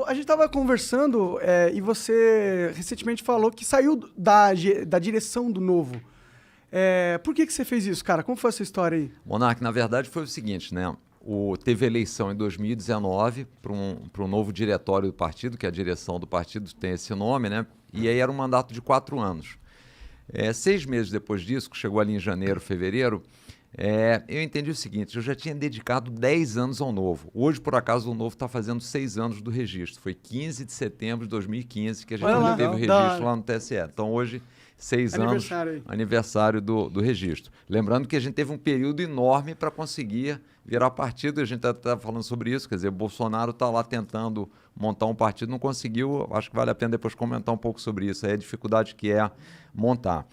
A gente estava conversando e você recentemente falou que saiu da direção do Novo. Por que você fez isso, cara? Como foi essa história aí? Monark, na verdade foi o seguinte, né? Teve eleição em 2019 para um novo diretório do partido, que a direção do partido tem esse nome, né? E aí era um mandato de 4 anos. 6 meses depois disso, que chegou ali em janeiro, fevereiro, eu entendi o seguinte: eu já tinha dedicado 10 anos ao Novo. Hoje, por acaso, o Novo está fazendo 6 anos do registro. Foi 15 de setembro de 2015 que a gente teve o registro lá no TSE. Então, hoje, 6 anos, aniversário do registro. Lembrando que a gente teve um período enorme para conseguir virar partido, e a gente está falando sobre isso, quer dizer, o Bolsonaro está lá tentando montar um partido, não conseguiu. Acho que vale a pena depois comentar um pouco sobre isso, a dificuldade que é montar.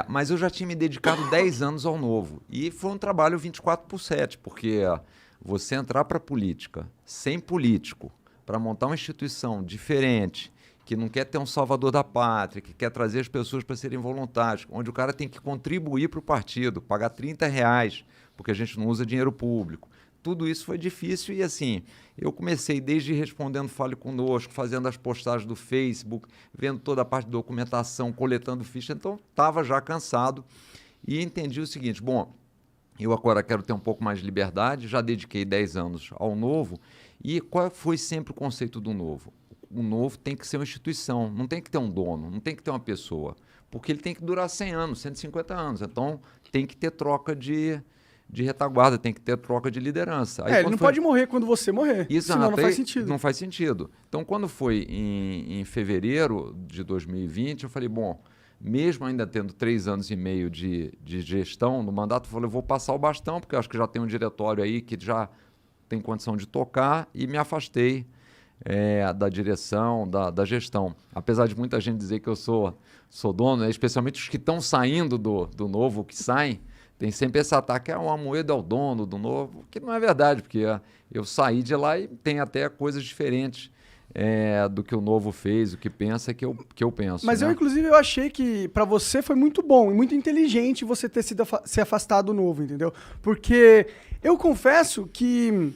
Mas eu já tinha me dedicado 10 anos ao Novo, e foi um trabalho 24/7, porque você entrar para a política sem político, para montar uma instituição diferente, que não quer ter um salvador da pátria, que quer trazer as pessoas para serem voluntários, onde o cara tem que contribuir para o partido, pagar R$30, porque a gente não usa dinheiro público. Tudo isso foi difícil e, assim, eu comecei desde respondendo Fale Conosco, fazendo as postagens do Facebook, vendo toda a parte de documentação, coletando ficha, então estava já cansado e entendi o seguinte: bom, eu agora quero ter um pouco mais de liberdade, já dediquei 10 anos ao Novo, e qual foi sempre o conceito do Novo? O Novo tem que ser uma instituição, não tem que ter um dono, não tem que ter uma pessoa, porque ele tem que durar 100 anos, 150 anos, então tem que ter troca de retaguarda, tem que ter troca de liderança. Aí, ele não pode morrer quando você morrer, senão não faz sentido. Não faz sentido. Então, quando foi em fevereiro de 2020, eu falei, bom, mesmo ainda tendo 3 anos e meio de gestão no mandato, eu falei, eu vou passar o bastão, porque eu acho que já tem um diretório aí que já tem condição de tocar, e me afastei da direção, da gestão. Apesar de muita gente dizer que eu sou dono, né? Especialmente os que estão saindo do Novo, que saem, tem sempre esse ataque: o Amoedo é o dono do Novo, que não é verdade, porque eu saí de lá e tem até coisas diferentes do que o Novo fez, o que pensa, que eu penso. Mas né? eu achei que para você foi muito bom e muito inteligente você ter se afastado do Novo, entendeu? Porque eu confesso que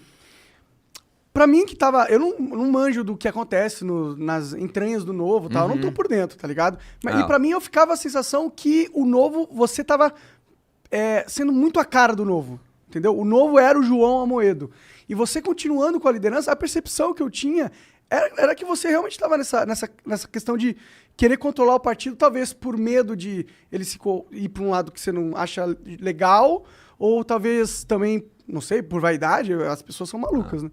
pra mim que tava... Eu não manjo do que acontece nas entranhas do Novo e tal. Eu não tô por dentro, tá ligado? E pra mim eu ficava a sensação que o Novo, você tava sendo muito a cara do Novo, entendeu? O Novo era o João Amoedo. E você continuando com a liderança, a percepção que eu tinha era que você realmente estava nessa questão de querer controlar o partido, talvez por medo de ele ir pra um lado que você não acha legal, ou talvez também, não sei, por vaidade. As pessoas são malucas, né?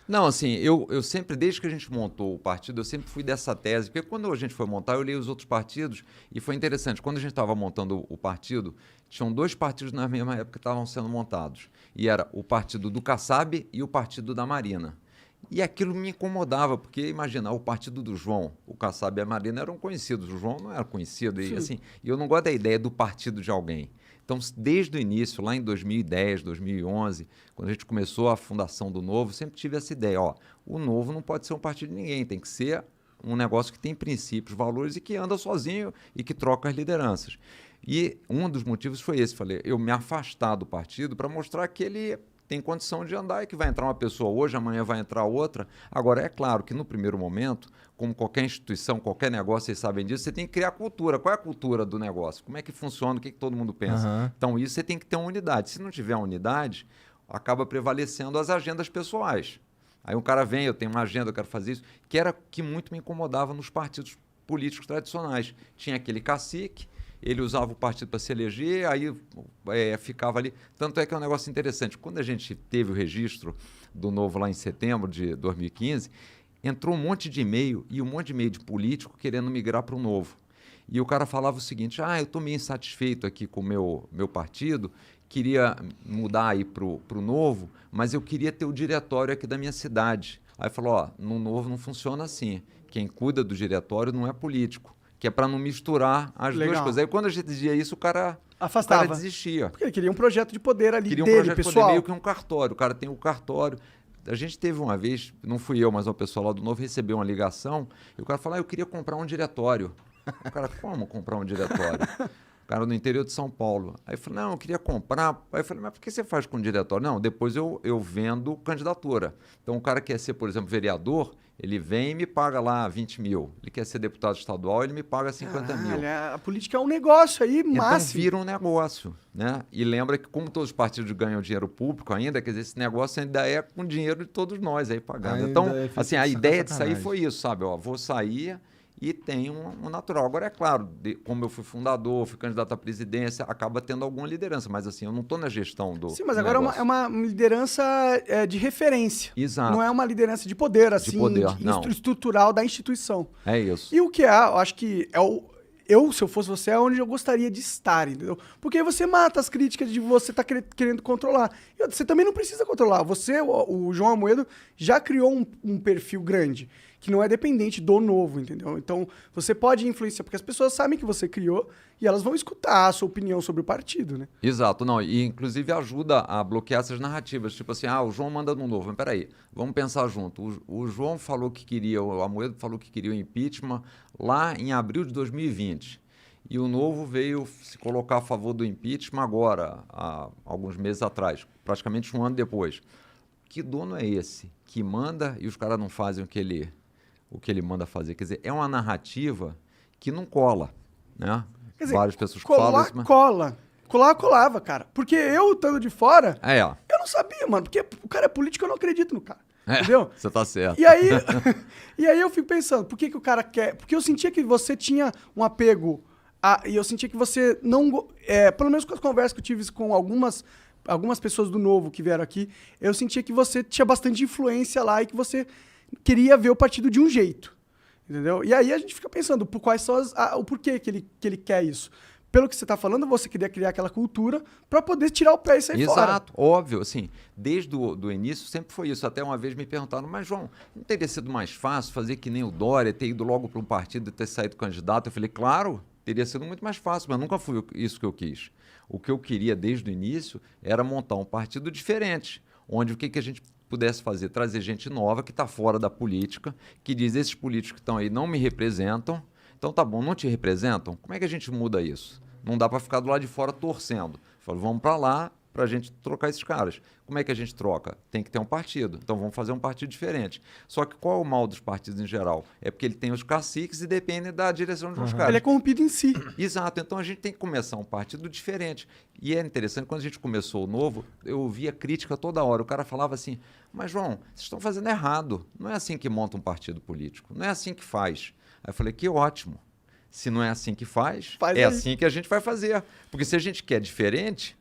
Não, assim, eu sempre, desde que a gente montou o partido, eu sempre fui dessa tese, porque quando a gente foi montar, eu li os outros partidos, e foi interessante, quando a gente estava montando o partido, tinham 2 partidos na mesma época que estavam sendo montados, e era o partido do Kassab e o partido da Marina. E aquilo me incomodava, porque, imagina, o partido do João, o Kassab e a Marina eram conhecidos, o João não era conhecido, e assim, eu não gosto da ideia do partido de alguém. Então, desde o início, lá em 2010, 2011, quando a gente começou a fundação do Novo, sempre tive essa ideia: o Novo não pode ser um partido de ninguém, tem que ser um negócio que tem princípios, valores e que anda sozinho e que troca as lideranças. E um dos motivos foi esse: falei, eu me afastar do partido para mostrar que ele tem condição de andar, e que vai entrar uma pessoa hoje, amanhã vai entrar outra. Agora, é claro que no primeiro momento, como qualquer instituição, qualquer negócio, vocês sabem disso, você tem que criar cultura. Qual é a cultura do negócio? Como é que funciona? O que todo mundo pensa? Então, isso você tem que ter uma unidade. Se não tiver uma unidade, acaba prevalecendo as agendas pessoais. Aí um cara vem, eu tenho uma agenda, eu quero fazer isso, que era que muito me incomodava nos partidos políticos tradicionais. Tinha aquele cacique, ele usava o partido para se eleger, aí ficava ali. Tanto é que é um negócio interessante. Quando a gente teve o registro do Novo lá em setembro de 2015, entrou um monte de e-mail, e um monte de e-mail de político querendo migrar para o Novo. E o cara falava o seguinte: eu estou meio insatisfeito aqui com o meu partido, queria mudar aí para o Novo, mas eu queria ter o diretório aqui da minha cidade. Aí falou: no Novo não funciona assim. Quem cuida do diretório não é político, que é para não misturar as duas coisas. Aí quando a gente dizia isso, o cara desistia. Porque ele queria um projeto de poder ali queria dele, um projeto pessoal. De poder, meio que um cartório. O cara tem o cartório. A gente teve uma vez, não fui eu, mas o pessoal lá do Novo recebeu uma ligação, e o cara falou: eu queria comprar um diretório. O cara: como comprar um diretório? O cara do interior de São Paulo. Aí eu falei, não, eu queria comprar. Aí eu falei, mas por que você faz com o diretório? Não, depois eu vendo candidatura. Então o cara quer ser, por exemplo, vereador, ele vem e me paga lá 20 mil. Ele quer ser deputado estadual, ele me paga 50 mil. A política é um negócio aí, Então máximo. vira um negócio, né? E lembra que como todos os partidos ganham dinheiro público ainda, quer dizer, esse negócio ainda é com dinheiro de todos nós aí pagando. Ainda Então, é feito assim, a de ideia de sair sacanagem. foi isso, sabe? Ó, vou sair e tem um natural. Agora, é claro, como eu fui fundador, fui candidato à presidência, acaba tendo alguma liderança, mas assim, eu não estou na gestão do Sim, mas do agora negócio. é uma liderança de referência. Exato. Não é uma liderança de poder, assim, poder, não. estrutural da instituição. É isso. E o que eu acho que é o. Eu, se eu fosse você, é onde eu gostaria de estar, entendeu? Porque aí você mata as críticas de você estar querendo controlar. E você também não precisa controlar. Você, o João Amoedo, já criou um perfil grande, que não é dependente do novo, entendeu? Então, você pode influenciar, porque as pessoas sabem que você criou e elas vão escutar a sua opinião sobre o partido, né? Exato, não, e inclusive ajuda a bloquear essas narrativas, tipo assim, o João manda no novo, mas peraí, vamos pensar junto, o João falou que queria, o Amoedo falou que queria o impeachment lá em abril de 2020, e o novo veio se colocar a favor do impeachment agora, há alguns meses atrás, praticamente um ano depois. Que dono é esse que manda e os caras não fazem o que ele manda fazer? Quer dizer, é uma narrativa que não cola, né? Quer dizer, Várias pessoas falam isso, mas... colava, cara. Porque eu, estando de fora, É, eu não sabia, mano. Porque o cara é político, eu não acredito no cara. Entendeu? você tá certo. E aí, e aí eu fico pensando, por que o cara quer... Porque eu sentia que você tinha um apego... e eu sentia que você não... pelo menos com as conversas que eu tive com algumas pessoas do Novo que vieram aqui, eu sentia que você tinha bastante influência lá e que você queria ver o partido de um jeito. Entendeu? E aí a gente fica pensando por quais são o porquê que ele quer isso. Pelo que você está falando, você queria criar aquela cultura para poder tirar o pé e sair fora. Exato, óbvio, assim, desde o início sempre foi isso. Até uma vez me perguntaram, mas João, não teria sido mais fácil fazer que nem o Dória, ter ido logo para um partido e ter saído candidato? Eu falei, claro, teria sido muito mais fácil, mas nunca foi isso que eu quis. O que eu queria desde o início era montar um partido diferente, onde o que a gente pudesse fazer? Trazer gente nova que está fora da política, que diz, esses políticos que estão aí não me representam, então tá bom, não te representam? Como é que a gente muda isso? Não dá para ficar do lado de fora torcendo. Falo, vamos para lá para a gente trocar esses caras. Como é que a gente troca? Tem que ter um partido. Então vamos fazer um partido diferente. Só que qual é o mal dos partidos em geral? É porque ele tem os caciques e depende da direção dos caras. Ele é corrompido em si. Exato. Então a gente tem que começar um partido diferente. E é interessante, quando a gente começou o Novo, eu ouvia crítica toda hora. O cara falava assim, mas João, vocês estão fazendo errado. Não é assim que monta um partido político. Não é assim que faz. Aí eu falei, que ótimo. Se não é assim que faz é aí. Assim que a gente vai fazer. Porque se a gente quer diferente,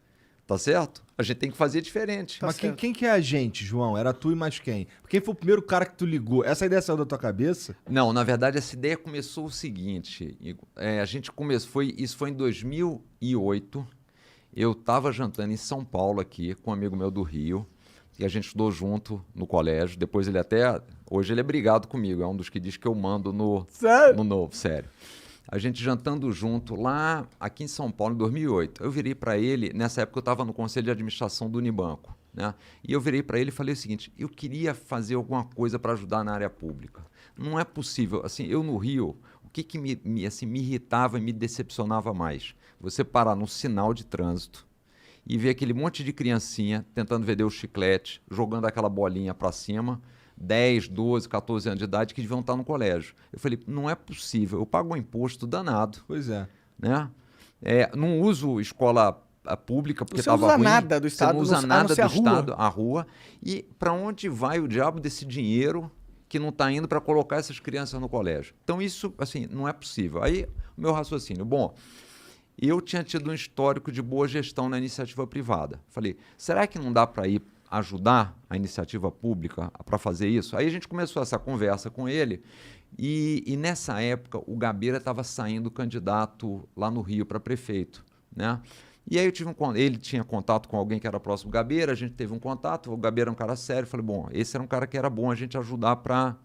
tá certo? A gente tem que fazer diferente. Mas quem que é a gente, João? Era tu e mais quem? Quem foi o primeiro cara que tu ligou? Essa ideia saiu da tua cabeça? Não, na verdade, essa ideia começou o seguinte. A gente começou, isso foi em 2008. Eu estava jantando em São Paulo aqui com um amigo meu do Rio. E a gente estudou junto no colégio. Depois ele hoje ele é brigado comigo. É um dos que diz que eu mando no Novo, sério. A gente jantando junto lá aqui em São Paulo, em 2008. Eu virei para ele, nessa época eu estava no Conselho de Administração do Unibanco, né? E eu virei para ele e falei o seguinte, eu queria fazer alguma coisa para ajudar na área pública. Não é possível, assim, eu no Rio, o que me irritava e me decepcionava mais? Você parar num sinal de trânsito e ver aquele monte de criancinha tentando vender o chiclete, jogando aquela bolinha para cima, 10, 12, 14 anos de idade que deviam estar no colégio. Eu falei, não é possível, eu pago um imposto danado. Pois é. Né? Não uso escola pública porque estava ruim. Você não usa nada do Estado. Você não usa nada do Estado, a rua. E para onde vai o diabo desse dinheiro que não está indo para colocar essas crianças no colégio? Então isso, assim, não é possível. Aí o meu raciocínio, eu tinha tido um histórico de boa gestão na iniciativa privada. Falei, será que não dá para ir ajudar a iniciativa pública para fazer isso? Aí a gente começou essa conversa com ele e nessa época o Gabeira estava saindo candidato lá no Rio para prefeito, né? E aí ele tinha contato com alguém que era próximo do Gabeira, a gente teve um contato, o Gabeira é um cara sério, falei, esse era um cara que era bom a gente ajudar para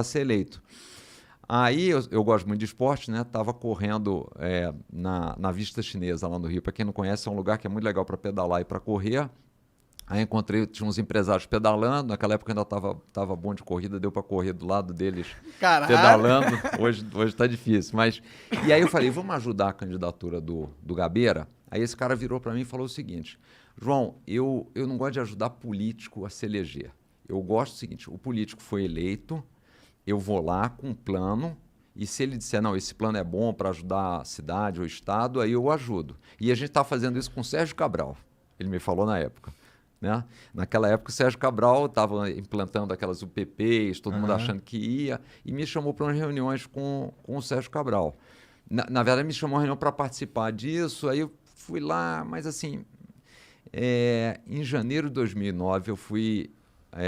ser eleito. Aí eu gosto muito de esporte, né? Estava correndo na Vista Chinesa lá no Rio. Para quem não conhece, é um lugar que é muito legal para pedalar e para correr. Aí encontrei, tinha uns empresários pedalando, naquela época ainda tava bom de corrida, deu para correr do lado deles Caralho. pedalando, hoje tá difícil, mas... E aí eu falei, vamos ajudar a candidatura do Gabeira? Aí esse cara virou para mim e falou o seguinte, João, eu não gosto de ajudar político a se eleger, eu gosto do seguinte, o político foi eleito, eu vou lá com um plano, e se ele disser, não, esse plano é bom para ajudar a cidade ou o estado, aí eu ajudo. E a gente está fazendo isso com o Sérgio Cabral, ele me falou na época. Né? Naquela época o Sérgio Cabral estava implantando aquelas UPPs, todo mundo achando que ia, e me chamou para umas reuniões com o Sérgio Cabral. Na verdade, me chamou a reunião para participar disso, aí eu fui lá, mas assim, em janeiro de 2009 eu fui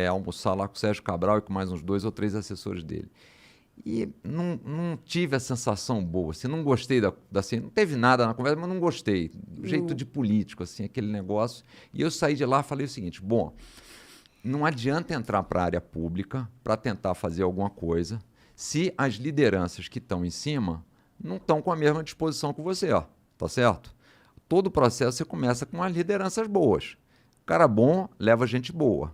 almoçar lá com o Sérgio Cabral e com mais uns 2 ou 3 assessores dele. E não tive a sensação boa, assim, não gostei assim, não teve nada na conversa, mas não gostei do jeito de político, assim, aquele negócio. E eu saí de lá e falei o seguinte, bom, não adianta entrar para a área pública para tentar fazer alguma coisa se as lideranças que estão em cima não estão com a mesma disposição que você, ó, tá certo? Todo o processo você começa com as lideranças boas. O cara bom leva gente boa.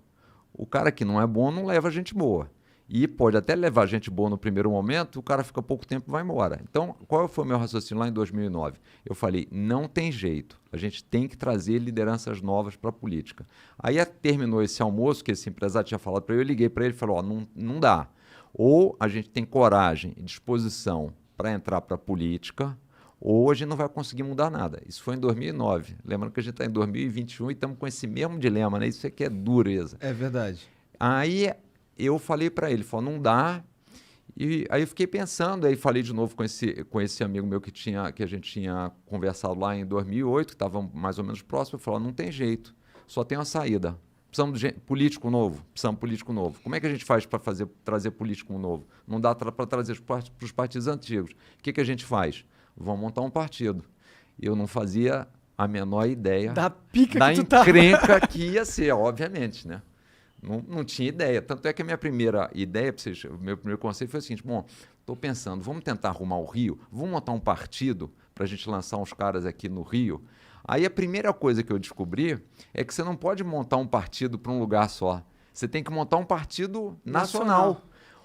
O cara que não é bom não leva gente boa. E pode até levar gente boa no primeiro momento, o cara fica pouco tempo e vai embora. Então, qual foi o meu raciocínio lá em 2009? Eu falei, não tem jeito, a gente tem que trazer lideranças novas para a política. Aí terminou esse almoço, que esse empresário tinha falado para ele, eu liguei para ele e falei, ó, não dá. Ou a gente tem coragem e disposição para entrar para a política, ou a gente não vai conseguir mudar nada. Isso foi em 2009. Lembrando que a gente está em 2021 e estamos com esse mesmo dilema, né? Isso aqui é dureza. É verdade. Aí eu falei para ele, falou, não dá. E aí eu fiquei pensando, aí falei de novo com esse amigo meu que a gente tinha conversado lá em 2008, que estava mais ou menos próximo, eu falei, não tem jeito, só tem uma saída. Precisamos de político novo, Como é que a gente faz para trazer político novo? Não dá para trazer para os partidos antigos. O que a gente faz? Vamos montar um partido. Eu não fazia a menor ideia da pica da que tu tá. encrenca que ia ser, obviamente, né? Não tinha ideia. Tanto é que a minha primeira ideia, o meu primeiro conceito foi o seguinte, bom, estou pensando, vamos tentar arrumar o Rio, vamos montar um partido para a gente lançar uns caras aqui no Rio. Aí a primeira coisa que eu descobri é que você não pode montar um partido para um lugar só. Você tem que montar um partido nacional.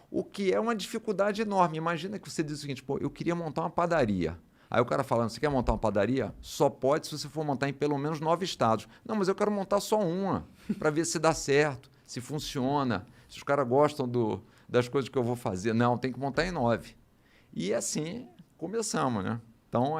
O que é uma dificuldade enorme. Imagina que você diz o seguinte, pô, eu queria montar uma padaria. Aí o cara falando, você quer montar uma padaria? Só pode se você for montar em pelo menos 9 estados. Não, mas eu quero montar só uma, para ver se dá certo, se funciona, se os caras gostam das coisas que eu vou fazer. Não, tem que montar em 9. E assim começamos, né? Então,